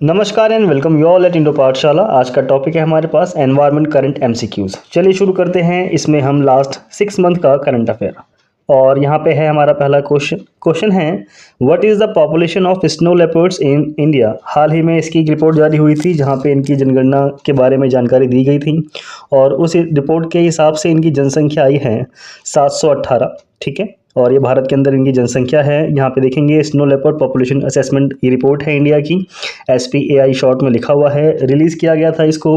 नमस्कार and welcome you all at Indo पाठशाला। आज का टॉपिक है हमारे पास एनवायरनमेंट करंट एमसीक्यूज। चलिए शुरू करते हैं। इसमें हम लास्ट 6 मंथ का करंट अफेयर और यहाँ पे है हमारा पहला क्वेश्चन है what is the population of snow leopards in India. हाल ही में इसकी एक रिपोर्ट जारी हुई थी जहाँ पे इनकी जनगणना के बारे में जानकारी दी गई थी और उस रिपोर्ट के हिसाब से इनकी जनसंख्या आई है 718। ठीक है, और ये भारत के अंदर इनकी जनसंख्या है। यहाँ पे देखेंगे स्नो लेपर्ड पॉपुलेशन असेसमेंट ये रिपोर्ट है इंडिया की, SPAI शॉर्ट में लिखा हुआ है। रिलीज़ किया गया था इसको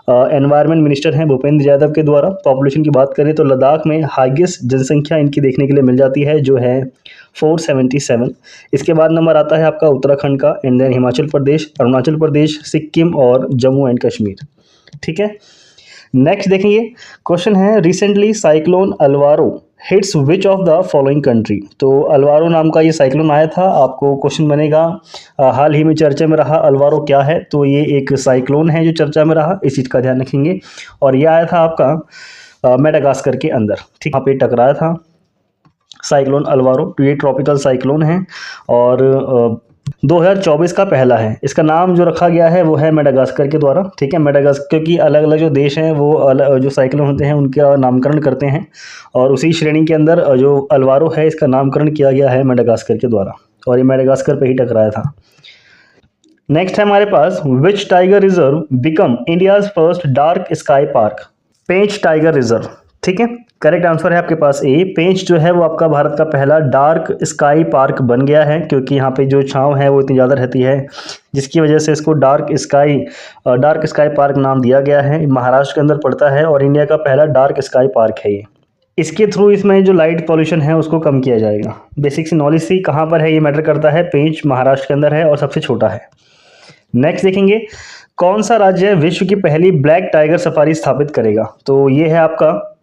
एनवायरनमेंट मिनिस्टर हैं भूपेंद्र यादव के द्वारा। पॉपुलेशन की बात करें तो लद्दाख में हाईएस्ट जनसंख्या इनकी देखने के लिए मिल जाती है जो है 477। इसके बाद नंबर आता है आपका उत्तराखंड का, एंड देन हिमाचल प्रदेश, अरुणाचल प्रदेश, सिक्किम और जम्मू एंड कश्मीर। ठीक है, नेक्स्ट देखेंगे क्वेश्चन है recently cyclone Alvaro hits which of the following country. तो अल्वारो नाम का ये साइक्लोन आया था। आपको क्वेश्चन बनेगा हाल ही में चर्चा में रहा अल्वारो क्या है। तो ये एक साइक्लोन है जो चर्चा में रहा, इस चीज़ का ध्यान रखेंगे। और ये आया था आपका मेडागास्कर के अंदर। ठीक, यहाँ पे टकराया था साइक्लोन अल्वारो। तो ये ट्रॉपिकल साइक्लोन है और 2024 का पहला है। इसका नाम जो रखा गया है वो है मेडागास्कर के द्वारा। ठीक है, मेडागास्कर क्योंकि अलग अलग जो देश हैं वो अलग जो साइक्लोन होते हैं उनका नामकरण करते हैं और उसी श्रेणी के अंदर जो अल्वारो है इसका नामकरण किया गया है मेडागास्कर के द्वारा और ये मेडागास्कर पे ही टकराया था। नेक्स्ट है हमारे पास which tiger reserve become India's first dark sky park. Pench tiger reserve. ठीक है, करेक्ट आंसर है आपके पास ए। पेंच जो है वो आपका भारत का पहला डार्क स्काई पार्क बन गया है क्योंकि यहाँ पे जो छांव है वो इतनी ज़्यादा रहती है जिसकी वजह से इसको डार्क स्काई पार्क नाम दिया गया है। महाराष्ट्र के अंदर पड़ता है और इंडिया का पहला डार्क स्काई पार्क है ये। इसके थ्रू इसमें जो लाइट पॉल्यूशन है उसको कम किया जाएगा। बेसिक सी नॉलेज सी कहाँ पर है ये मैटर करता है। पेंच महाराष्ट्र के अंदर है और सबसे छोटा है। नेक्स्ट देखेंगे कौन सा राज्य विश्व की पहली ब्लैक टाइगर सफारी स्थापित करेगा। तो ये है आपका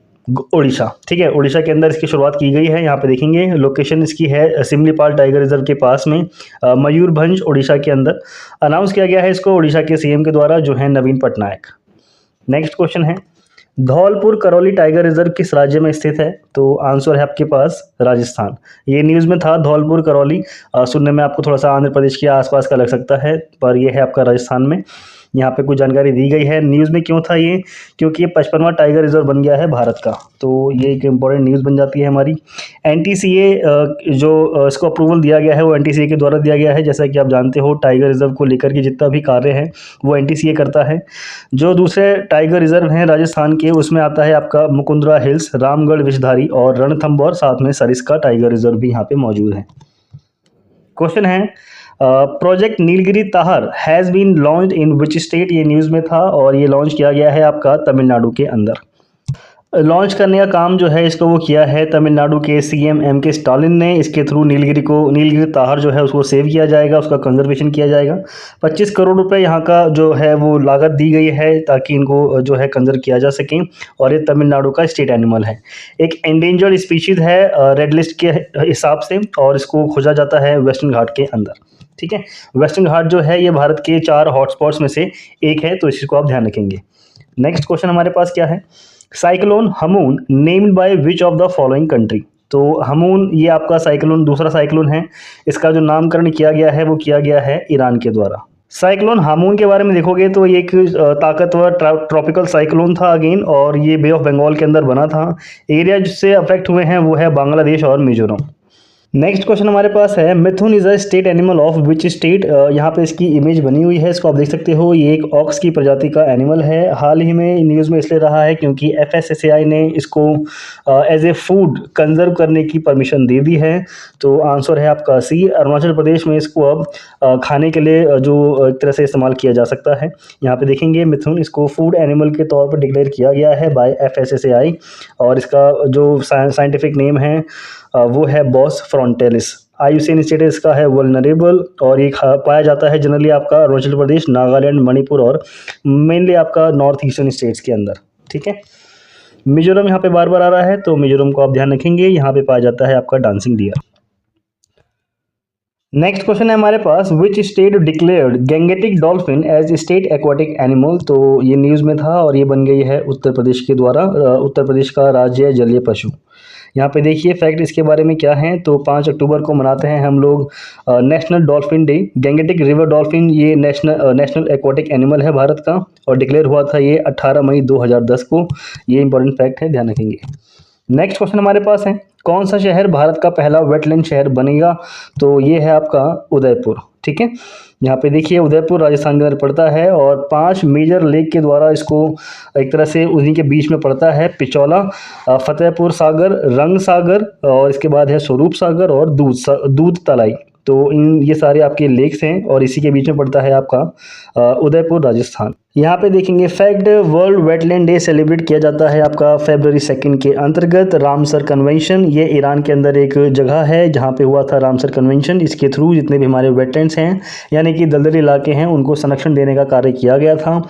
उड़ीसा। ठीक है, उड़ीसा के अंदर इसकी शुरुआत की गई है। यहाँ पे देखेंगे लोकेशन इसकी है सिमलीपाल टाइगर रिजर्व के पास में, मयूरभंज उड़ीसा के अंदर। अनाउंस किया गया है इसको उड़ीसा के CM के द्वारा जो है नवीन पटनायक। नेक्स्ट क्वेश्चन है धौलपुर करौली टाइगर रिजर्व किस राज्य में स्थित है। तो आंसर है आपके पास राजस्थान। ये न्यूज़ में था धौलपुर करौली, सुनने में आपको थोड़ा सा आंध्र प्रदेश के आसपास का लग सकता है पर यह है आपका राजस्थान में। यहाँ पे कुछ जानकारी दी गई है। न्यूज़ में क्यों था ये, क्योंकि ये 55वां टाइगर रिजर्व बन गया है भारत का, तो ये एक इम्पॉर्टेंट न्यूज़ बन जाती है हमारी। NTCA जो इसको अप्रूवल दिया गया है वो NTCA के द्वारा दिया गया है। जैसा कि आप जानते हो टाइगर रिजर्व को लेकर के जितना भी कार्य है वो NTCA करता है। जो दूसरे टाइगर रिजर्व हैं राजस्थान के उसमें आता है आपका मुकुंदरा हिल्स, रामगढ़ विषधारी और रणथंभौर, साथ में सरिस्का टाइगर रिजर्व भी यहाँ पे मौजूद है। क्वेश्चन है project Nilgiri tahr has been launched in which state. ये न्यूज़ में था और ये लॉन्च किया गया है आपका तमिलनाडु के अंदर। लॉन्च करने का काम जो है इसको वो किया है तमिलनाडु के CM MK स्टालिन ने। इसके थ्रू नीलगिरी ताहर जो है उसको सेव किया जाएगा, उसका कंजर्वेशन किया जाएगा। 25 करोड़ रुपए यहाँ का जो है वो लागत दी गई है ताकि इनको जो है कंजर्व किया जा सके। और ये तमिलनाडु का स्टेट एनिमल है, एक एंडेंजर्ड स्पीशीज है रेड लिस्ट के हिसाब से और इसको खोजा जाता है वेस्टर्न घाट के अंदर। ठीक है, वेस्टर्न घाट जो है ये भारत के 4 हॉटस्पॉट्स में से एक है, तो इसको आप ध्यान रखेंगे। नेक्स्ट क्वेश्चन हमारे पास क्या है cyclone Hamoon named by which of the following country. तो हमून ये आपका साइक्लोन दूसरा साइक्लोन है, इसका जो नामकरण किया गया है वो किया गया है ईरान के द्वारा। साइक्लोन हामून के बारे में देखोगे तो ये एक ताकतवर ट्रॉपिकल साइक्लोन था अगेन और ये बे ऑफ बंगाल के अंदर बना था। एरिया जिससे अफेक्ट हुए हैं वो है बांग्लादेश और मिजोरम। नेक्स्ट क्वेश्चन हमारे पास है mithun is a state animal of which state. यहाँ पे इसकी इमेज बनी हुई है, इसको आप देख सकते हो। ये एक ऑक्स की प्रजाति का एनिमल है। हाल ही में न्यूज़ में इसलिए रहा है क्योंकि FSSAI ने इसको एज ए फूड कंजर्व करने की परमिशन दे दी है। तो आंसर है आपका C। अरुणाचल प्रदेश में इसको अब खाने के लिए जो एक तरह से इस्तेमाल किया जा सकता है। यहाँ पे देखेंगे मिथुन इसको फूड एनिमल के तौर पर डिक्लेयर किया गया है बाय FSSAI और इसका जो साइंटिफिक नेम है वो है बॉस फ्रंटेलिस। IUCN स्टेटस का है वल्नरेबल और ये पाया जाता है जनरली आपका अरुणाचल प्रदेश, नागालैंड, मणिपुर और मेनली आपका नॉर्थ ईस्टर्न स्टेट्स के अंदर। ठीक है, मिजोरम यहाँ पे बार बार आ रहा है तो मिजोरम को आप ध्यान रखेंगे। यहाँ पे पाया जाता है आपका डांसिंग डियर। नेक्स्ट क्वेश्चन है हमारे पास which state declared Gangetic dolphin as state aquatic animal. तो ये न्यूज़ में था और ये बन गई है उत्तर प्रदेश के द्वारा। उत्तर प्रदेश का राज्य जलीय पशु। यहाँ पे देखिए फैक्ट इसके बारे में क्या है। तो 5 अक्टूबर को मनाते हैं हम लोग national dolphin day. Gangetic river dolphin ये नेशनल एक्वाटिक एनिमल है भारत का, और डिक्लेयर हुआ था ये 18 मई 2010 को। ये इंपॉर्टेंट फैक्ट है, ध्यान रखेंगे। नेक्स्ट क्वेश्चन हमारे पास है, कौन सा शहर भारत का पहला वेटलैंड शहर बनेगा? तो ये है आपका उदयपुर। ठीक है, यहाँ पे देखिए उदयपुर राजस्थान के अंदर पड़ता है, और 5 मेजर लेक के द्वारा इसको एक तरह से उन्हीं के बीच में पड़ता है। पिचौला, फतेहपुर सागर, रंग सागर, और इसके बाद है स्वरूप सागर और दूध तलाई। तो ये सारे आपके लेक्स हैं, और इसी के बीच में पड़ता है आपका उदयपुर राजस्थान। यहाँ पे देखेंगे fact, world wetland day celebrate किया जाता है आपका February 2 के अंतर्गत। रामसर कन्वेंशन, ये ईरान के अंदर एक जगह है जहाँ पे हुआ था रामसर कन्वेंशन। इसके थ्रू जितने भी हमारे वेटलैंड्स हैं यानी कि दलदली इलाके हैं उनको संरक्षण देने का कार्य किया गया था,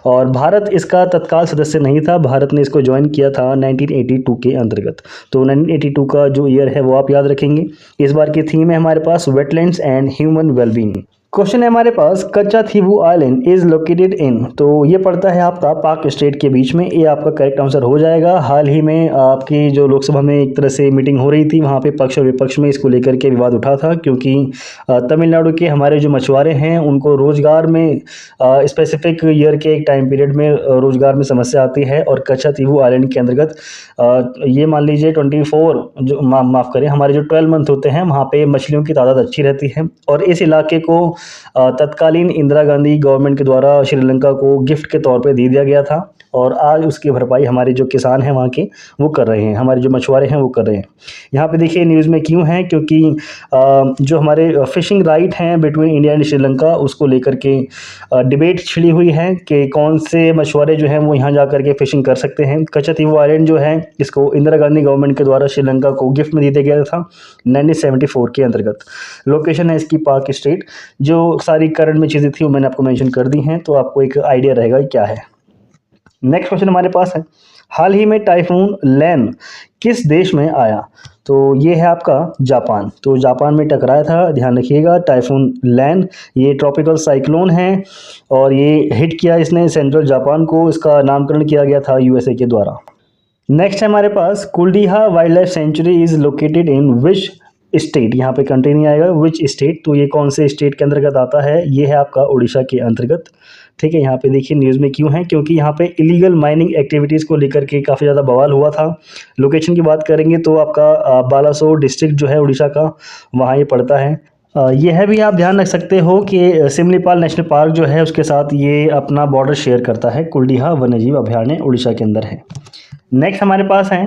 और भारत इसका तत्काल सदस्य नहीं था। भारत ने इसको ज्वाइन किया था 1982 के अंतर्गत। तो 1982 का जो ईयर है वो आप याद रखेंगे। इस बार की थीम है हमारे पास wetlands and human wellbeing. Question है हमारे पास, Katchatheevu island is located in. तो ये पड़ता है आपका पाक स्टेट के बीच में। ये आपका करेक्ट आंसर हो जाएगा। हाल ही में आपकी जो लोकसभा में एक तरह से मीटिंग हो रही थी, वहाँ पे पक्ष और विपक्ष में इसको लेकर के विवाद उठा था, क्योंकि तमिलनाडु के हमारे जो मछुआरे हैं उनको रोजगार में स्पेसिफिक ईयर के एक टाइम पीरियड में रोजगार में समस्या आती है। और कच्चाथीवू आइलैंड के अंतर्गत ये मान लीजिए 24 जो माफ़ करें हमारे जो 12 मंथ होते हैं वहाँ पे मछलियों की तादाद अच्छी रहती है। और इस इलाके को तत्कालीन इंदिरा गांधी गवर्नमेंट के द्वारा श्रीलंका को गिफ्ट के तौर पे दे दिया गया था, और आज उसकी भरपाई हमारे जो किसान हैं वहाँ के वो कर रहे हैं, हमारे जो मछुआरे हैं वो कर रहे हैं। यहाँ पे देखिए न्यूज़ में क्यों है, क्योंकि जो हमारे फिशिंग राइट हैं बिटवीन इंडिया एंड श्रीलंका उसको लेकर के डिबेट छिड़ी हुई है कि कौन से मछुआरे जो हैं वो यहाँ जा कर के फिशिंग कर सकते हैं। कच्चाथीवू आइलैंड जो है इसको इंदिरा गांधी गवर्नमेंट के द्वारा श्रीलंका को गिफ्ट में दे दिया गया था 1974 के अंतर्गत। लोकेशन है इसकी पाक स्टेट। जो सारी करंट में चीज़ें थी वो मैंने आपको मेंशन कर दी हैं, तो आपको एक आइडिया रहेगा कि क्या है। नेक्स्ट क्वेश्चन हमारे पास है, हाल ही में टाइफून लैन किस देश में आया? तो ये है आपका जापान। तो जापान में टकराया था, ध्यान रखिएगा। टाइफून लैन ये ट्रॉपिकल साइक्लोन है, और ये हिट किया इसने सेंट्रल जापान को। इसका नामकरण किया गया था USA के द्वारा। नेक्स्ट है हमारे पास, Kuldiha wild life sanctuary is located in which state. यहाँ पे कंट्री नहीं आएगा, विच स्टेट। तो ये कौन से स्टेट के अंतर्गत आता है? ये है आपका उड़ीसा के अंतर्गत। ठीक है, यहाँ पे देखिए न्यूज़ में क्यों है, क्योंकि यहाँ पे इलीगल माइनिंग एक्टिविटीज़ को लेकर के काफ़ी ज़्यादा बवाल हुआ था। लोकेशन की बात करेंगे तो आपका बालासोर डिस्ट्रिक्ट जो है उड़ीसा का, वहाँ ये पड़ता है। यह भी आप ध्यान रख सकते हो कि सिमलीपाल नेशनल पार्क जो है उसके साथ ये अपना बॉर्डर शेयर करता है। कुलडीहा वन्यजीव अभयारण्य उड़ीसा के अंदर है। नेक्स्ट हमारे पास है,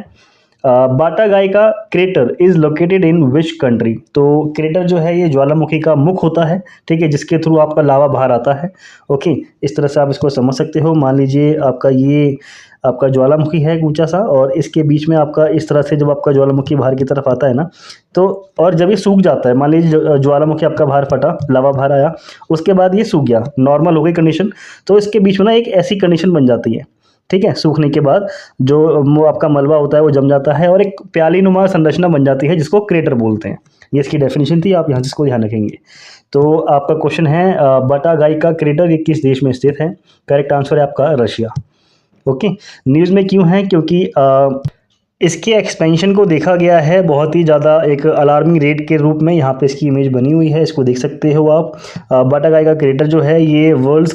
बाटा गाय का crater is located in which country. तो क्रेटर जो है ये ज्वालामुखी का मुख होता है, ठीक है, जिसके थ्रू आपका लावा बाहर आता है। ओके, इस तरह से आप इसको समझ सकते हो। मान लीजिए आपका ये आपका ज्वालामुखी है ऊंचा सा, और इसके बीच में आपका इस तरह से जब आपका ज्वालामुखी बाहर की तरफ आता है ना, तो और जब ये सूख जाता है, मान लीजिए ज्वालामुखी आपका बाहर फटा, लावा बाहर आया, उसके बाद ये सूख गया, नॉर्मल हो गई कंडीशन, तो इसके बीच में ना एक ऐसी कंडीशन बन जाती है। ठीक है, सूखने के बाद जो वो आपका मलबा होता है वो जम जाता है, और एक प्याली नुमा संरचना बन जाती है जिसको क्रेटर बोलते हैं। ये इसकी डेफिनेशन थी, आप यहाँ से इसको ध्यान रखेंगे। तो आपका क्वेश्चन है, बाटा गाय का क्रेटर ये किस देश में स्थित है? करेक्ट आंसर है आपका रशिया। ओके, न्यूज़ में क्यों है, क्योंकि इसके एक्सपेंशन को देखा गया है बहुत ही ज़्यादा एक अलार्मिंग रेट के रूप में। यहाँ पे इसकी इमेज बनी हुई है, इसको देख सकते हो आप। बाटा गाय का क्रेटर जो है ये वर्ल्ड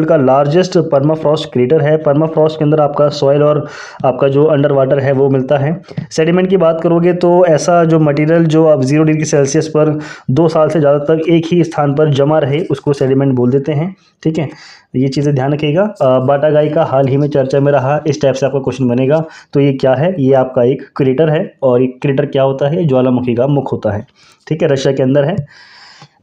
का लार्जेस्ट परमाफ्रॉस्ट क्रेटर है। परमाफ्रॉस्ट के अंदर आपका सॉइल और आपका जो अंडर वाटर है वो मिलता है। सेडिमेंट की बात करोगे तो ऐसा जो मटेरियल जो आप 0 डिग्री सेल्सियस पर 2 साल से ज़्यादा तक एक ही स्थान पर जमा रहे उसको सेडिमेंट बोल देते हैं। ठीक है, ये चीज़ें ध्यान रखिएगा। बाटा गाय का हाल ही में चर्चा में रहा, इस टाइप से आपका क्वेश्चन बनेगा। तो ये क्या है? ये आपका एक क्रेटर है, और एक क्रेटर क्या होता है? ज्वालामुखी का मुख होता है। ठीक है, रशिया के अंदर है।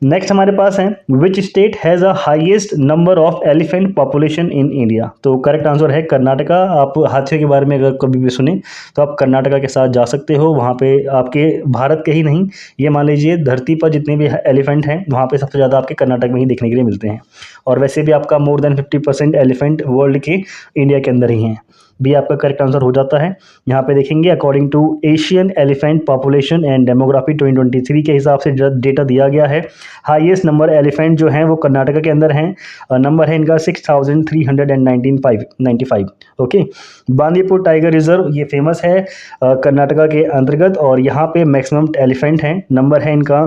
नेक्स्ट हमारे पास है, which state has a highest number of elephant population in India. तो करेक्ट आंसर है कर्नाटका। आप हाथियों के बारे में अगर कभी भी सुने तो आप कर्नाटका के साथ जा सकते हो। वहाँ पे आपके भारत के ही नहीं, ये मान लीजिए धरती पर जितने भी एलिफेंट हैं वहाँ पे सबसे ज़्यादा आपके कर्नाटक में ही देखने के लिए मिलते हैं। और वैसे भी आपका मोर देन 50% एलिफेंट वर्ल्ड के इंडिया के अंदर ही हैं। बी आपका करेक्ट आंसर हो जाता है। यहाँ पे देखेंगे according to Asian elephant population and demography 2023 के हिसाब से डेटा दिया गया है। हाईएस्ट नंबर एलिफेंट जो हैं वो कर्नाटका के अंदर हैं, नंबर है इनका 6395। ओके, बांदीपुर टाइगर रिजर्व ये फेमस है कर्नाटका के अंतर्गत, और यहाँ पे मैक्सिमम एलिफेंट हैं, नंबर है इनका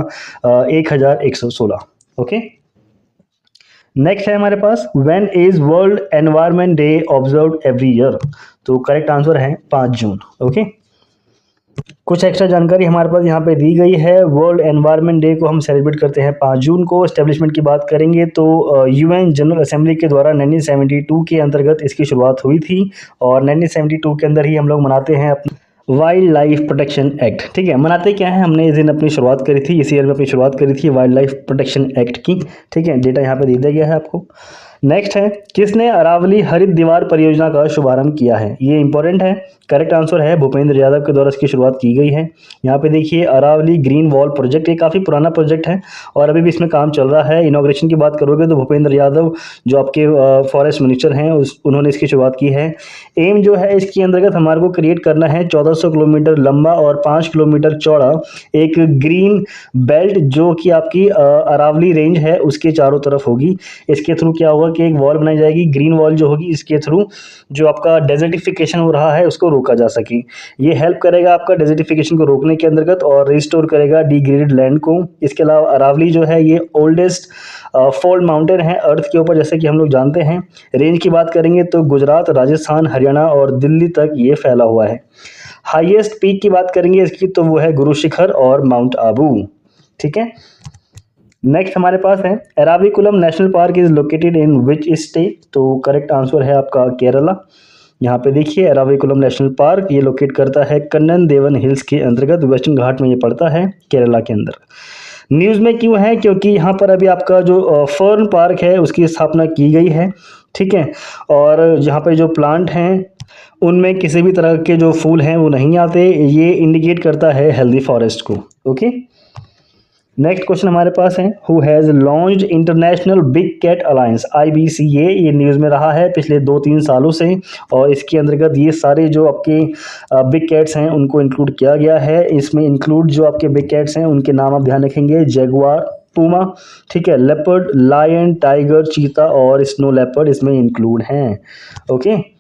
1116। ओके, नेक्स्ट है हमारे पास when is world environment day observed every year, तो करेक्ट आंसर है 5 जून। ओके, कुछ एक्स्ट्रा जानकारी हमारे पास यहाँ पे दी गई है। वर्ल्ड एनवायरनमेंट डे को हम सेलिब्रेट करते हैं 5 जून को। एस्टेब्लिशमेंट की बात करेंगे तो यूएन जनरल असेंबली के द्वारा 1972 के अंतर्गत इसकी शुरुआत हुई थी, और 1972 के अंदर ही हम लोग मनाते हैं अपना वाइल्ड लाइफ प्रोटेक्शन एक्ट। ठीक है, मनाते क्या है, हमने इस दिन अपनी शुरुआत करी थी, इस ईयर में अपनी शुरुआत करी थी वाइल्ड लाइफ प्रोटेक्शन एक्ट की। ठीक है, डेटा यहाँ पे दे दिया गया है आपको। नेक्स्ट है किसने अरावली हरित दीवार परियोजना का शुभारंभ किया है, ये इंपॉर्टेंट है। करेक्ट आंसर है भूपेंद्र यादव के द्वारा इसकी शुरुआत की गई है। यहाँ पे देखिए अरावली ग्रीन वॉल प्रोजेक्ट, ये काफ़ी पुराना प्रोजेक्ट है और अभी भी इसमें काम चल रहा है। इनॉग्रेशन की बात करोगे तो भूपेंद्र यादव जो आपके फॉरेस्ट मिनिस्टर हैं उन्होंने इसकी शुरुआत की है। एम जो है इसके अंतर्गत हमारे को क्रिएट करना है 1400 किलोमीटर लंबा और 5 किलोमीटर चौड़ा एक ग्रीन बेल्ट, जो कि आपकी अरावली रेंज है उसके चारों तरफ होगी। इसके थ्रू क्या होगा कि एक वॉल बनाई जाएगी, ग्रीन वॉल जो होगी, इसके थ्रू जो आपका डेजर्टिफिकेशन हो रहा है उसको रोका जा सके। ये हेल्प करेगा आपका डेजर्टिफिकेशन को रोकने के अंतर्गत और रिस्टोर करेगा डिग्रेडेड लैंड को। इसके अलावा अरावली जो है ये ओल्डेस्ट फोल्ड माउंटेन है अर्थ के ऊपर, जैसे कि हम लोग जानते हैं। रेंज की बात करेंगे तो गुजरात, राजस्थान, हरियाणा और दिल्ली तक ये फैला हुआ है। हाईएस्ट पीक की बात करेंगे इसकी तो वो है गुरु शिखर और माउंट आबू। ठीक है, नेक्स्ट हमारे पास है Eravikulam national park is located in which state, तो करेक्ट आंसर है आपका केरला। यहाँ पे देखिए एराविकुलम नेशनल पार्क ये लोकेट करता है कन्नन देवन हिल्स के अंतर्गत, वेस्टर्न घाट में ये पड़ता है केरला के अंदर। न्यूज़ में क्यों है, क्योंकि यहाँ पर अभी आपका जो फर्न पार्क है उसकी स्थापना की गई है। ठीक है, और यहाँ पे जो प्लांट हैं उनमें किसी भी तरह के जो फूल हैं वो नहीं आते, ये इंडिकेट करता है हेल्दी फॉरेस्ट को। ओके, नेक्स्ट क्वेश्चन हमारे पास है who has launched International Big Cat Alliance IBCA, ये न्यूज़ में रहा है पिछले 2-3 सालों से, और इसके अंतर्गत ये सारे जो आपके बिग कैट्स हैं उनको इंक्लूड किया गया है। इसमें इंक्लूड जो आपके बिग कैट्स हैं उनके नाम आप ध्यान रखेंगे, जगुआर, पूमा, ठीक है, लेपर्ड, लायन, टाइगर, चीता और स्नो लेपर्ड इसमें इंक्लूड हैं। ओके,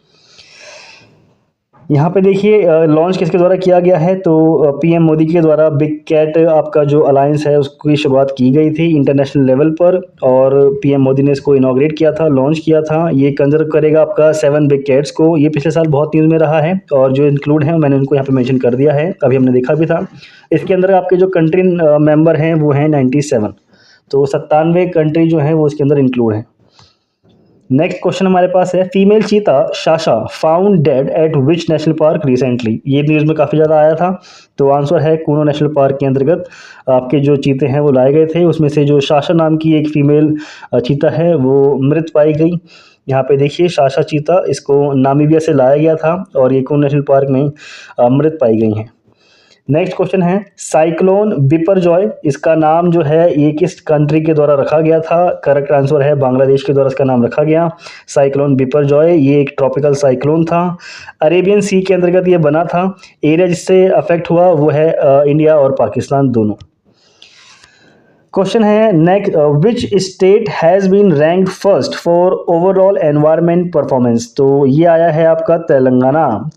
यहाँ पे देखिए लॉन्च किसके द्वारा किया गया है, तो PM मोदी के द्वारा बिग कैट आपका जो अलायंस है उसकी शुरुआत की गई थी इंटरनेशनल लेवल पर, और PM मोदी ने इसको इनॉग्रेट किया था, लॉन्च किया था। ये कंजर्व करेगा आपका 7 बिग कैट्स को। ये पिछले साल बहुत न्यूज़ में रहा है और जो इंक्लूड है मैंने उनको यहाँ पे मेंशन कर दिया है, अभी हमने देखा भी था। इसके अंदर आपके जो कंट्री मेंबर हैं वो हैं 97, तो 97 कंट्री जो हैं वो इसके अंदर इंक्लूड हैं। नेक्स्ट क्वेश्चन हमारे पास है फीमेल चीता Sasha found dead eight which national park recently, ये न्यूज़ में काफ़ी ज़्यादा आया था। तो आंसर है कूनो नेशनल पार्क के अंतर्गत आपके जो चीते हैं वो लाए गए थे, उसमें से जो शाशा नाम की एक फीमेल चीता है वो मृत पाई गई। यहाँ पे देखिए शाशा चीता, इसको नामीबिया से लाया गया था और ये कूनो नेशनल पार्क में मृत पाई गई हैं। नेक्स्ट क्वेश्चन है साइक्लोन बिपरजॉय, इसका नाम जो है ये किस कंट्री के द्वारा रखा गया था, करेक्ट आंसर है बांग्लादेश के द्वारा इसका नाम रखा गया। साइक्लोन बिपरजॉय ये एक ट्रॉपिकल साइक्लोन था, अरेबियन सी के अंतर्गत ये बना था। एरिया जिससे अफेक्ट हुआ वो है इंडिया और पाकिस्तान दोनों। क्वेश्चन है next which state has been ranked first for overall environment performance, तो ये आया है आपका तेलंगाना।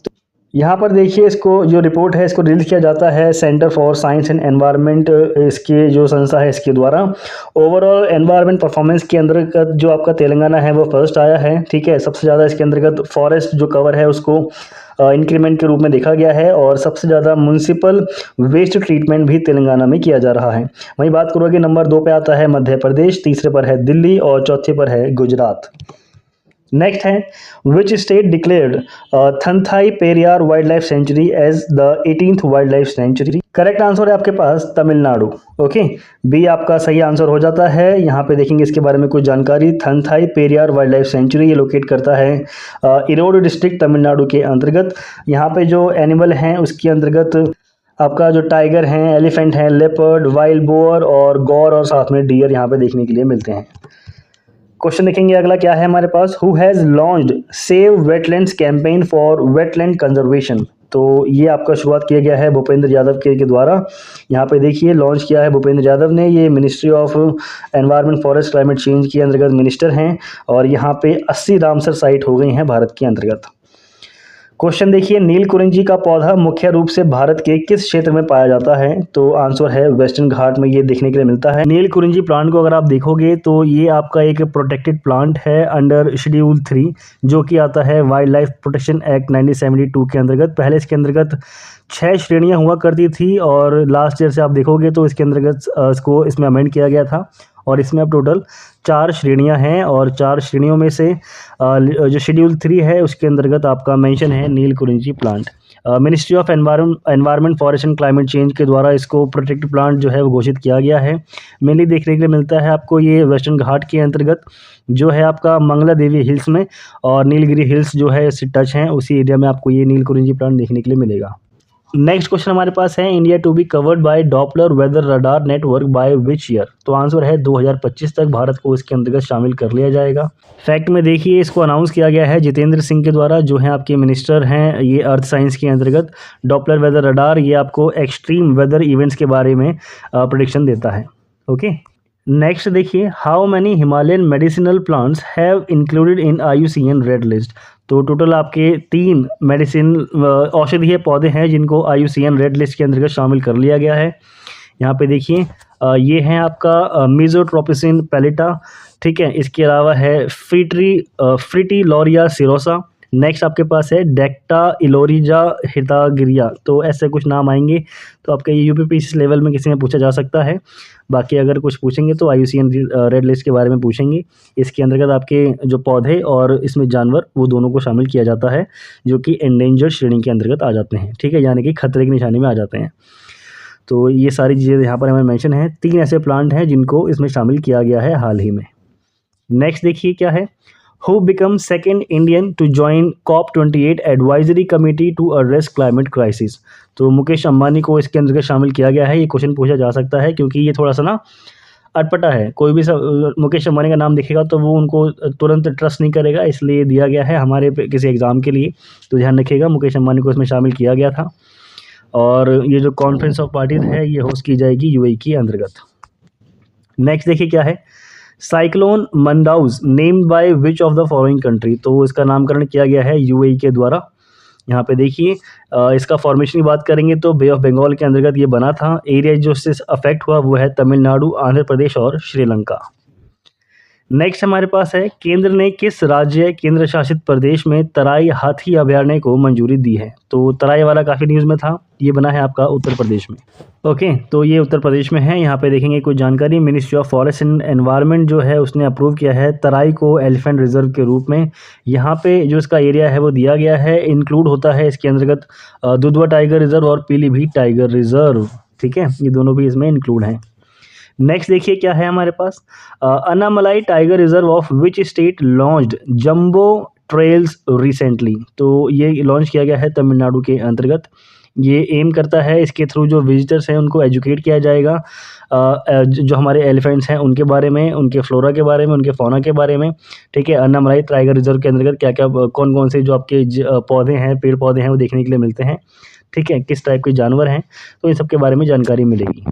यहाँ पर देखिए इसको जो रिपोर्ट है इसको रिलीज किया जाता है centre for science and environment, इसके जो संस्था है इसके द्वारा। ओवरऑल एनवायरनमेंट परफॉर्मेंस के अंतर्गत जो आपका तेलंगाना है वो फर्स्ट आया है। ठीक है, सबसे ज़्यादा इसके अंतर्गत फॉरेस्ट जो कवर है उसको इंक्रीमेंट के रूप में देखा गया है, और सबसे ज़्यादा म्यूनसिपल वेस्ट ट्रीटमेंट भी तेलंगाना में किया जा रहा है। वहीं बात करोगे नंबर 2 पे आता है मध्य प्रदेश, तीसरे पर है दिल्ली और चौथे पर है गुजरात। नेक्स्ट है which state declared Thanthai Periyar wild life sanctuary as the 18th wild life sanctuary, correct answer है आपके पास तमिलनाडु। ओके, बी आपका सही आंसर हो जाता है। यहाँ पे देखेंगे इसके बारे में कुछ जानकारी, थंथाई पेरियार वाइल्ड लाइफ सेंचुरी ये लोकेट करता है इरोड डिस्ट्रिक्ट तमिलनाडु के अंतर्गत। यहाँ पे जो एनिमल हैं उसके अंतर्गत आपका जो टाइगर हैं, एलिफेंट हैं, लेपर्ड, वाइल्ड बोअर और गौर और साथ में डियर यहाँ पे देखने के लिए मिलते हैं। क्वेश्चन देखेंगे अगला क्या है हमारे पास, who has launched save wetlands campaign for wetland conservation. तो ये आपका शुरुआत किया गया है भूपेंद्र यादव के द्वारा। यहाँ पे देखिए लॉन्च किया है भूपेंद्र यादव ने, ये ministry of environment forest climate change के अंतर्गत मिनिस्टर हैं और यहाँ पे 80 रामसर साइट हो गई हैं भारत के अंतर्गत। क्वेश्चन देखिए, नील कुरिंजी का पौधा मुख्य रूप से भारत के किस क्षेत्र में पाया जाता है। तो आंसर है वेस्टर्न घाट में ये देखने के लिए मिलता है। नील कुरिंजी प्लांट को अगर आप देखोगे तो ये आपका एक प्रोटेक्टेड प्लांट है अंडर शेड्यूल 3, जो कि आता है वाइल्ड लाइफ प्रोटेक्शन एक्ट 1972 के अंतर्गत। पहले इसके अंतर्गत 6 श्रेणियां हुआ करती थी और लास्ट ईयर से आप देखोगे तो इसके अंतर्गत इसको इसमें अमेंड किया गया था और इसमें अब टोटल 4 श्रेणियां हैं और 4 श्रेणियों में से जो शेड्यूल 3 है उसके अंतर्गत आपका मेंशन है Neel Kurinji plant. Ministry of environment forest and climate change के द्वारा इसको प्रोटेक्टेड प्लांट जो है वो घोषित किया गया है। मेनली देखने के लिए मिलता है आपको ये वेस्टर्न घाट के अंतर्गत जो है आपका मंगला देवी हिल्स में, और नीलगिरी हिल्स जो है इससे टच हैं, उसी एरिया में आपको ये नील कुरिंजी प्लांट देखने के लिए मिलेगा। नेक्स्ट क्वेश्चन हमारे पास है, India to be covered by Doppler weather radar network by which year. तो आंसर है 2025 तक भारत को इसके अंतर्गत शामिल कर लिया जाएगा। फैक्ट में देखिए इसको अनाउंस किया गया है जितेंद्र सिंह के द्वारा, जो हैं आपके मिनिस्टर हैं ये अर्थ साइंस के अंतर्गत। डॉपलर वेदर रडार ये आपको एक्सट्रीम वेदर इवेंट्स के बारे में प्रेडिक्शन देता है। ओके, नेक्स्ट देखिए, how many Himalayan medicinal plants have included in IUCN red list. तो टोटल आपके 3 मेडिसिन औषधीय पौधे हैं जिनको IUCN रेड लिस्ट के अंतर्गत शामिल कर लिया गया है। यहाँ पे देखिए ये हैं आपका मीजोट्रोपिसिन पैलेटा, ठीक है। इसके अलावा है फ्रिटिलोरिया सिरोसा। नेक्स्ट आपके पास है डेक्टा इलोरिजा हितागिरिया। तो ऐसे कुछ नाम आएंगे तो आपके UPPC लेवल में किसी में पूछा जा सकता है। बाकी अगर कुछ पूछेंगे तो IUCN रेड लिस्ट के बारे में पूछेंगे। इसके अंतर्गत आपके जो पौधे और इसमें जानवर वो दोनों को शामिल किया जाता है जो कि एंडेंजर्ड श्रेणी के अंतर्गत आ जाते हैं, ठीक है, यानी कि खतरे की निशानी में आ जाते हैं। तो ये सारी चीज़ें यहाँ पर हमें मेंशन है। 3 ऐसे प्लांट हैं जिनको इसमें शामिल किया गया है हाल ही में। नेक्स्ट देखिए क्या है, who become second Indian to join COP28 advisory committee to address climate crisis. तो मुकेश अंबानी को इसके अंतर्गत शामिल किया गया है। ये क्वेश्चन पूछा जा सकता है क्योंकि ये थोड़ा सा ना अटपटा है। कोई भी मुकेश अंबानी का नाम दिखेगा तो वो उनको तुरंत ट्रस्ट नहीं करेगा, इसलिए दिया गया है हमारे किसी एग्ज़ाम के लिए। तो ध्यान रखिएगा, मुकेश अंबानी को इसमें शामिल किया गया था और ये जो कॉन्फ्रेंस ऑफ पार्टीज है ये होस्ट की जाएगी UAE के अंतर्गत। नेक्स्ट देखिए क्या है, cyclone Mandous named by which of the following country. तो इसका नामकरण किया गया है UAE के द्वारा। यहाँ पे देखिए इसका फॉर्मेशन की बात करेंगे तो बे ऑफ बंगाल के अंतर्गत ये बना था। एरिया जो इससे अफेक्ट हुआ वो है तमिलनाडु, आंध्र प्रदेश और श्रीलंका। नेक्स्ट हमारे पास है, केंद्र ने किस राज्य केंद्र शासित प्रदेश में तराई हाथी अभयारण्य को मंजूरी दी है। तो तराई वाला काफ़ी न्यूज़ में था, ये बना है आपका उत्तर प्रदेश में। ओके, तो ये उत्तर प्रदेश में है। यहाँ पे देखेंगे कुछ जानकारी, ministry of forest and environment जो है उसने अप्रूव किया है तराई को एलिफेंट रिजर्व के रूप में। यहाँ पे जो इसका एरिया है वो दिया गया है, इंक्लूड होता है इसके अंतर्गत दुधवा टाइगर रिजर्व और पीलीभीत टाइगर रिजर्व, ठीक है, ये दोनों भी इसमें इंक्लूड हैं। नेक्स्ट देखिए क्या है हमारे पास, Annamalai tiger reserve of which state launched jumbo trails recently. तो ये लॉन्च किया गया है तमिलनाडु के अंतर्गत। ये एम करता है इसके थ्रू जो विजिटर्स हैं उनको एजुकेट किया जाएगा जो हमारे एलिफेंट्स हैं उनके बारे में, उनके फ्लोरा के बारे में, उनके फौना के बारे में, ठीक है। अन्नामलाई टाइगर रिजर्व के अंतर्गत क्या क्या कौन कौन से जो आपके पौधे हैं, पेड़ पौधे हैं वो देखने के लिए मिलते हैं, ठीक है, किस टाइप के जानवर हैं, तो इन सब के बारे में जानकारी मिलेगी।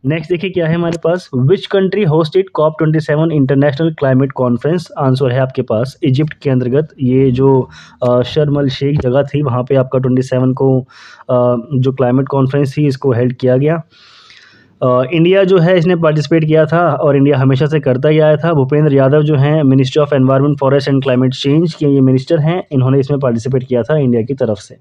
नेक्स्ट देखिए क्या है हमारे पास, which country hosted COP27 international climate conference. Answer है आपके पास इजिप्ट के अंतर्गत। ये जो शर्म अल शेख जगह थी वहाँ पे आपका 27 को जो क्लाइमेट कॉन्फ्रेंस थी इसको हेल्ड किया गया। इंडिया जो है इसने पार्टिसिपेट किया था और इंडिया हमेशा से करता ही आया था। भूपेंद्र यादव जो हैं ministry of environment forest and climate change के ये मिनिस्टर हैं, इन्होंने इसमें पार्टिसिपेट किया था इंडिया की तरफ से।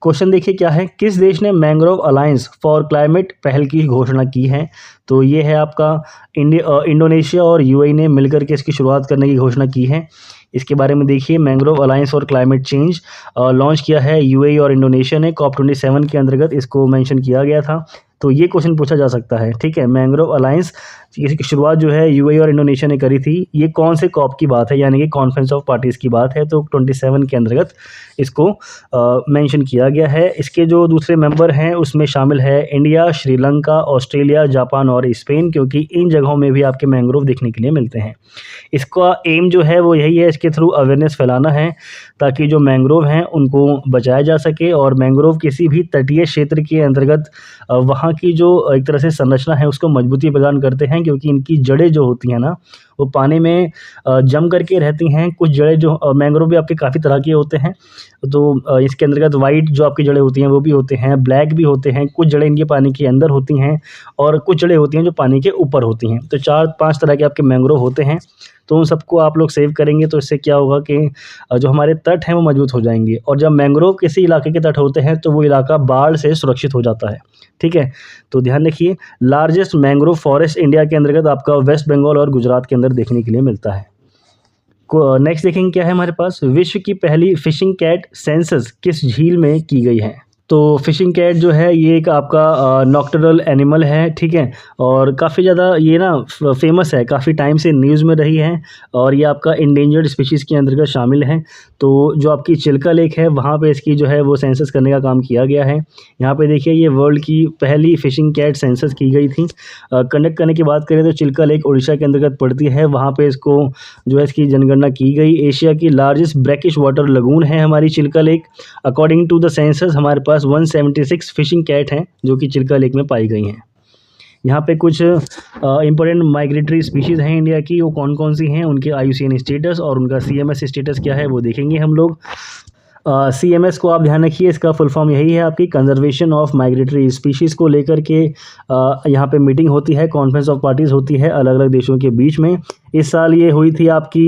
क्वेश्चन देखिए क्या है, किस देश ने मैंग्रोव अलायंस फॉर क्लाइमेट पहल की घोषणा की है। तो ये है आपका इंडोनेशिया और UAE ने मिलकर के इसकी शुरुआत करने की घोषणा की है। इसके बारे में देखिए, mangrove alliance for climate change launch किया है UAE और इंडोनेशिया ने। COP27 के अंतर्गत इसको मेंशन किया गया था तो ये क्वेश्चन पूछा जा सकता है। ठीक है, मैंग्रोव अलायंस इसकी शुरुआत जो है यूएई और इंडोनेशिया ने करी थी। ये कौन से कॉप की बात है, यानी कि कॉन्फ्रेंस ऑफ पार्टीज़ की बात है, तो 27 के अंतर्गत इसको मेंशन किया गया है। इसके जो दूसरे मेंबर हैं उसमें शामिल है इंडिया, श्रीलंका, ऑस्ट्रेलिया, जापान और स्पेन, क्योंकि इन जगहों में भी आपके मैंग्रोव देखने के लिए मिलते हैं। इसका एम जो है वो यही है, इसके थ्रू अवेयरनेस फैलाना है ताकि जो मैंग्रोव हैं उनको बचाया जा सके। और मैंग्रोव किसी भी तटीय क्षेत्र के अंतर्गत वहाँ की जो एक तरह से संरचना है उसको मजबूती प्रदान करते हैं, क्योंकि इनकी जड़ें जो होती हैं ना वो पानी में जम करके रहती हैं। कुछ जड़ें जो मैंग्रोव भी आपके काफ़ी तरह के होते हैं, तो इसके अंतर्गत वाइट जो आपकी जड़ें होती हैं वो भी होते हैं, ब्लैक भी होते हैं, कुछ जड़ें इनके पानी के अंदर होती हैं और कुछ जड़ें होती हैं जो पानी के ऊपर होती हैं। तो 4-5 तरह के आपके मैंग्रोव होते हैं। तो उन सबको आप लोग सेव करेंगे तो इससे क्या होगा कि जो हमारे तट हैं वो मजबूत हो जाएंगे। और जब मैंग्रोव किसी इलाके के तट होते हैं तो वो इलाका बाढ़ से सुरक्षित हो जाता है। ठीक है, तो ध्यान रखिए, लार्जेस्ट मैंग्रोव फॉरेस्ट इंडिया के अंतर्गत आपका वेस्ट बंगाल और गुजरात के अंदर देखने के लिए मिलता है। नेक्स्ट देखेंगे क्या है हमारे पास, विश्व की पहली फिशिंग कैट सेंसस किस झील में की गई है। तो फिशिंग कैट जो है ये एक आपका नॉक्टरल एनिमल है। ठीक है, और काफ़ी ज़्यादा ये ना फेमस है, काफ़ी टाइम से न्यूज़ में रही है और ये आपका इंडेंजर्ड स्पीशीज़ के अंतर्गत शामिल है। तो जो आपकी चिल्का लेक है वहाँ पे इसकी जो है वो सेंसस करने का काम किया गया है। यहाँ पे देखिए ये वर्ल्ड की पहली फिशिंग कैट सेंसस की गई थी। कंडक्ट करने की बात करें तो चिल्का लेक उड़ीसा के अंतर्गत पड़ती है, वहाँ पे इसको जो है इसकी जनगणना की गई। एशिया की लार्जेस्ट ब्रैकिश वाटर लगून है हमारी Chilka lake. According to the census हमारे पास 176 फिशिंग कैट हैं जो कि चिल्का लेक में पाई गई हैं। यहाँ पे कुछ इंपॉर्टेंट माइग्रेटरी स्पीशीज़ हैं इंडिया की, वो कौन कौन सी हैं, उनके IUCN स्टेटस और उनका CMS स्टेटस क्या है वो देखेंगे हम लोग। CMS को आप ध्यान रखिए, इसका फुल फॉर्म यही है आपकी कंजर्वेशन ऑफ माइग्रेटरी स्पीशीज़ को लेकर के यहाँ पे मीटिंग होती है, कॉन्फ्रेंस ऑफ पार्टीज़ होती है अलग अलग देशों के बीच में। इस साल ये हुई थी आपकी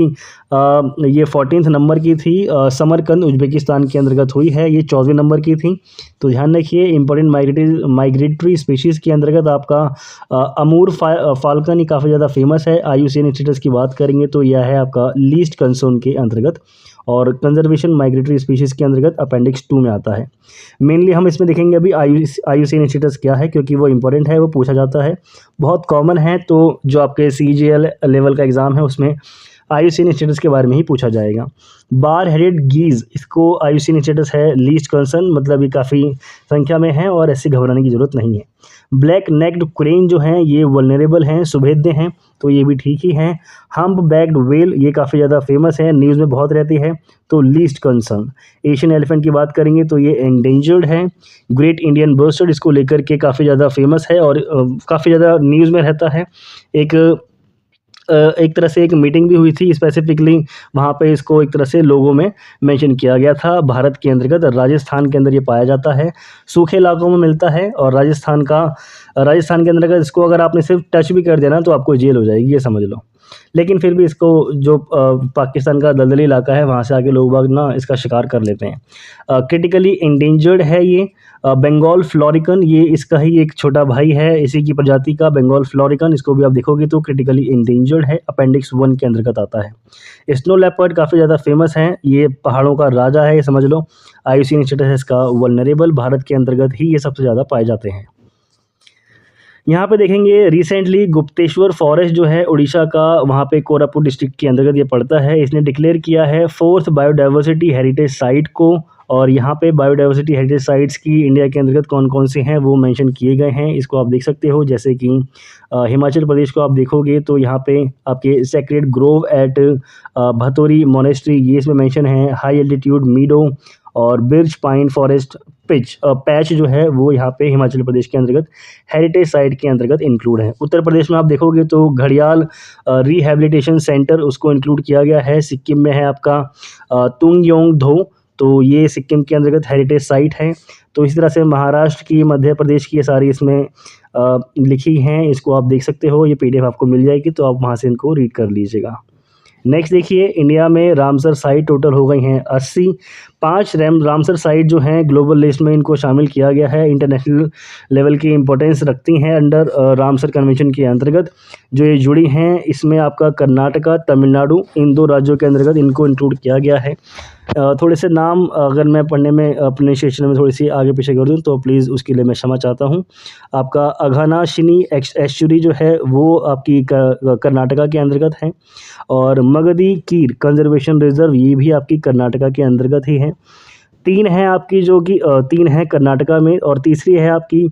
ये 14th नंबर की थी, समरकंद उज्बेकिस्तान के अंतर्गत हुई है, ये 14वें नंबर की थी। तो ध्यान रखिए इंपॉर्टेंट माइग्रेटरी स्पीशीज़ के अंतर्गत आपका अमूर फाल्कन ही काफ़ी ज़्यादा फेमस है। IUCN स्टेटस की बात करेंगे तो यह है आपका लीस्ट कंसर्न के अंतर्गत और कंजर्वेशन माइग्रेटरी स्पीशीज़ के अंतर्गत अपेंडिक्स 2 में आता है। मेनली हम इसमें देखेंगे अभी IUCN स्टेटस क्या है, क्योंकि वो इंपॉर्टेंट है, वो पूछा जाता है, बहुत कॉमन है। तो जो आपके CGL लेवल का एग्ज़ाम है उसमें IUCN स्टेटस के बारे में ही पूछा जाएगा। बार हेडेड गीज़, इसको IUCN स्टेटस है लीस्ट कंसर्न, मतलब ये काफ़ी संख्या में है और ऐसे घबराने की ज़रूरत नहीं है। ब्लैक नेक्ड क्रेन जो हैं ये वल्नरेबल हैं, सुभेद्य हैं, तो ये भी ठीक ही हैं। हम्प बैक्ड व्हेल ये काफ़ी ज़्यादा फेमस है, न्यूज़ में बहुत रहती है, तो लीस्ट कंसर्न। एशियन एलिफेंट की बात करेंगे तो ये एंडेंजर्ड है। ग्रेट इंडियन बस्टर्ड इसको लेकर के काफ़ी ज़्यादा फेमस है और काफ़ी ज़्यादा न्यूज़ में रहता है। एक तरह से एक मीटिंग भी हुई थी स्पेसिफिकली, वहाँ पे इसको एक तरह से लोगों में मेंशन किया गया था। भारत के अंतर्गत राजस्थान के अंदर ये पाया जाता है, सूखे इलाकों में मिलता है और राजस्थान के अंतर्गत इसको अगर आपने सिर्फ टच भी कर दिया ना तो आपको जेल हो जाएगी, ये समझ लो। लेकिन फिर भी इसको जो पाकिस्तान का दलदली इलाका है वहाँ से आके लोग बाग ना इसका शिकार कर लेते हैं। क्रिटिकली इंडेंजर्ड है ये। बंगाल फ्लोरिकन ये इसका ही एक छोटा भाई है, इसी की प्रजाति का बंगाल फ्लोरिकन, इसको भी आप देखोगे तो क्रिटिकली इंडेंजर्ड है, अपेंडिक्स 1 के अंतर्गत आता है। स्नो लेपर्ड काफ़ी ज़्यादा फेमस है, ये पहाड़ों का राजा है, ये समझ लो। IUCN स्टेटस है इसका वल्नरेबल, भारत के अंतर्गत ही ये सबसे ज़्यादा पाए जाते हैं। यहाँ पे देखेंगे रिसेंटली गुप्तेश्वर फॉरेस्ट जो है उड़ीसा का, वहाँ पे कोरापुट डिस्ट्रिक्ट के अंतर्गत ये पड़ता है, इसने डिक्लेयर किया है 4th बायोडाइवर्सिटी हेरिटेज साइट को। और यहाँ पे बायोडाइवर्सिटी हेरिटेज साइट्स की इंडिया के अंतर्गत कौन कौन से हैं वो मेंशन किए गए हैं, इसको आप देख सकते हो। जैसे कि हिमाचल प्रदेश को आप देखोगे तो यहाँ पे आपके सेक्रेड ग्रोव एट भतोरी मोनेस्ट्री ये इसमें मेंशन है। हाई एल्टीट्यूड मीडो और बिर्च पाइन फॉरेस्ट पैच जो है वो यहाँ पे हिमाचल प्रदेश के अंतर्गत हेरिटेज साइट के अंतर्गत इंक्लूड है। उत्तर प्रदेश में आप देखोगे तो घड़ियाल रिहैबिलिटेशन सेंटर उसको इंक्लूड किया गया है। सिक्किम में है आपका तुंगयोंग धो, तो ये सिक्किम के अंतर्गत हेरिटेज साइट है। तो इसी तरह से महाराष्ट्र की, मध्य प्रदेश की ये सारी इसमें लिखी हैं, इसको आप देख सकते हो। ये PDF आपको मिल जाएगी तो आप वहाँ से इनको रीड कर लीजिएगा। नेक्स्ट देखिए, इंडिया में रामसर साइट टोटल हो गई हैं 80। 5 रामसर साइट जो हैं ग्लोबल लिस्ट में इनको शामिल किया गया है, इंटरनेशनल लेवल की इंपॉर्टेंस रखती हैं अंडर रामसर कन्वेंशन के अंतर्गत। जो ये जुड़ी हैं इसमें आपका कर्नाटका, तमिलनाडु, इन 2 राज्यों के अंतर्गत इनको इंक्लूड किया गया है। थोड़े से नाम अगर मैं पढ़ने में अपने सेशन में थोड़ी सी आगे पीछे कर दूं तो प्लीज़ उसके लिए मैं क्षमा चाहता हूं। आपका अघनाशिनी एस्चुरी जो है वो आपकी कर्नाटका के अंतर्गत है, और मगधी कीर कंजर्वेशन रिजर्व ये भी आपकी कर्नाटका के अंतर्गत ही है। 3 है आपकी जो कि 3 है कर्नाटका में, और तीसरी है आपकी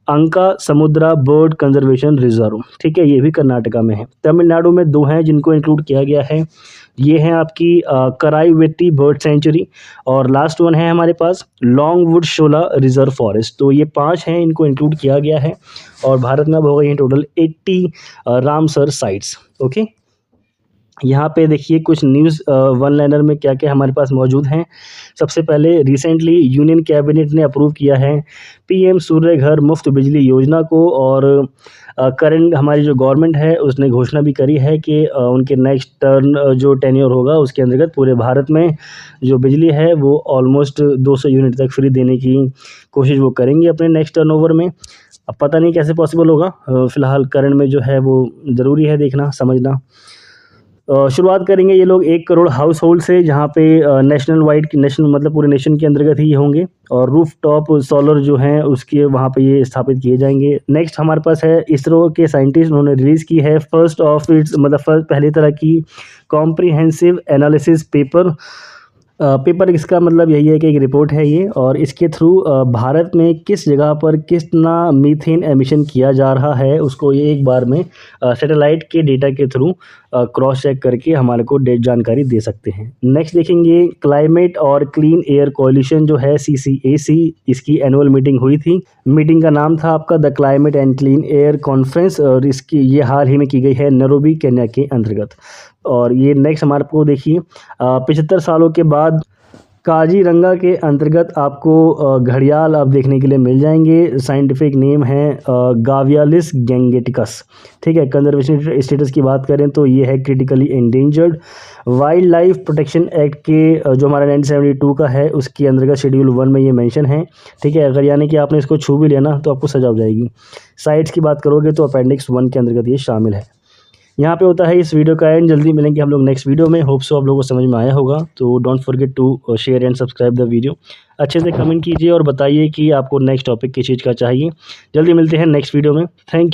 अंका समुद्रा बर्ड कंजर्वेशन रिजर्व, ठीक है, ये भी कर्नाटका में है। तमिलनाडु में 2 हैं जिनको इंक्लूड किया गया है, ये हैं आपकी कराईवेट्टी बर्ड सेंचुरी, और लास्ट वन है हमारे पास लॉन्गवुड शोला रिजर्व फॉरेस्ट। तो ये 5 हैं, इनको इंक्लूड किया गया है, और भारत में अब हो गई हैं टोटल 80 रामसर साइट्स। ओके, यहाँ पे देखिए कुछ न्यूज़ वन लाइनर में क्या क्या हमारे पास मौजूद हैं। सबसे पहले रिसेंटली यूनियन कैबिनेट ने अप्रूव किया है पीएम सूर्य घर मुफ्त बिजली योजना को, और करंट हमारी जो गवर्नमेंट है उसने घोषणा भी करी है कि उनके नेक्स्ट टर्न जो टेन्योर होगा उसके अंतर्गत पूरे भारत में जो बिजली है वो ऑलमोस्ट 200 यूनिट तक फ्री देने की कोशिश वो करेंगे अपने नेक्स्ट टर्नओवर में। अब पता नहीं कैसे पॉसिबल होगा, फ़िलहाल करंट में जो है वो ज़रूरी है देखना समझना। शुरुआत करेंगे ये लोग 1 करोड़ हाउस होल्ड से, जहाँ पे नेशनल मतलब पूरे नेशन के अंतर्गत ही ये होंगे, और रूफ टॉप सोलर जो हैं उसके वहाँ पे ये स्थापित किए जाएंगे। नेक्स्ट हमारे पास है इसरो के साइंटिस्ट, उन्होंने रिलीज़ की है फर्स्ट ऑफ इट्स मतलब पहली तरह की कॉम्प्रिहेंसिव एनालिसिस पेपर। पेपर इसका मतलब यही है कि एक रिपोर्ट है ये, और इसके थ्रू भारत में किस जगह पर कितना मीथेन एमिशन किया जा रहा है उसको ये एक बार में सैटेलाइट के डेटा के थ्रू क्रॉस चेक करके हमारे को जानकारी दे सकते हैं। नेक्स्ट देखेंगे क्लाइमेट और क्लीन एयर कोalition जो है CCAC, इसकी एनुअल मीटिंग हुई थी। मीटिंग का नाम था आपका the climate and clean air conference, और इसकी ये हाल ही में की गई है नैरोबी केन्या के अंतर्गत। और ये नेक्स्ट हमारे को देखिए 75 सालों के बाद काजीरंगा के अंतर्गत आपको घड़ियाल अब देखने के लिए मिल जाएंगे। साइंटिफिक नेम है गावियालिस गैंगेटिकस, ठीक है। कंजर्वेशन स्टेटस की बात करें तो ये है critically endangered. Wild life protection act के जो हमारा 1972 का है उसके अंतर्गत शेड्यूल 1 में ये मेंशन है, ठीक है। अगर यानी कि आपने इसको छू भी लिया ना तो आपको सजा हो जाएगी। साइट्स की बात करोगे तो अपेंडिक्स 1 के अंतर्गत ये शामिल है। यहाँ पे होता है इस वीडियो का एंड। जल्दी मिलेंगे हम लोग नेक्स्ट वीडियो में। होप सो आप लोगों को समझ में आया होगा। तो don't forget to share and subscribe the video. अच्छे से कमेंट कीजिए और बताइए कि आपको नेक्स्ट टॉपिक किस चीज़ का चाहिए। जल्दी मिलते हैं नेक्स्ट वीडियो में। Thank you.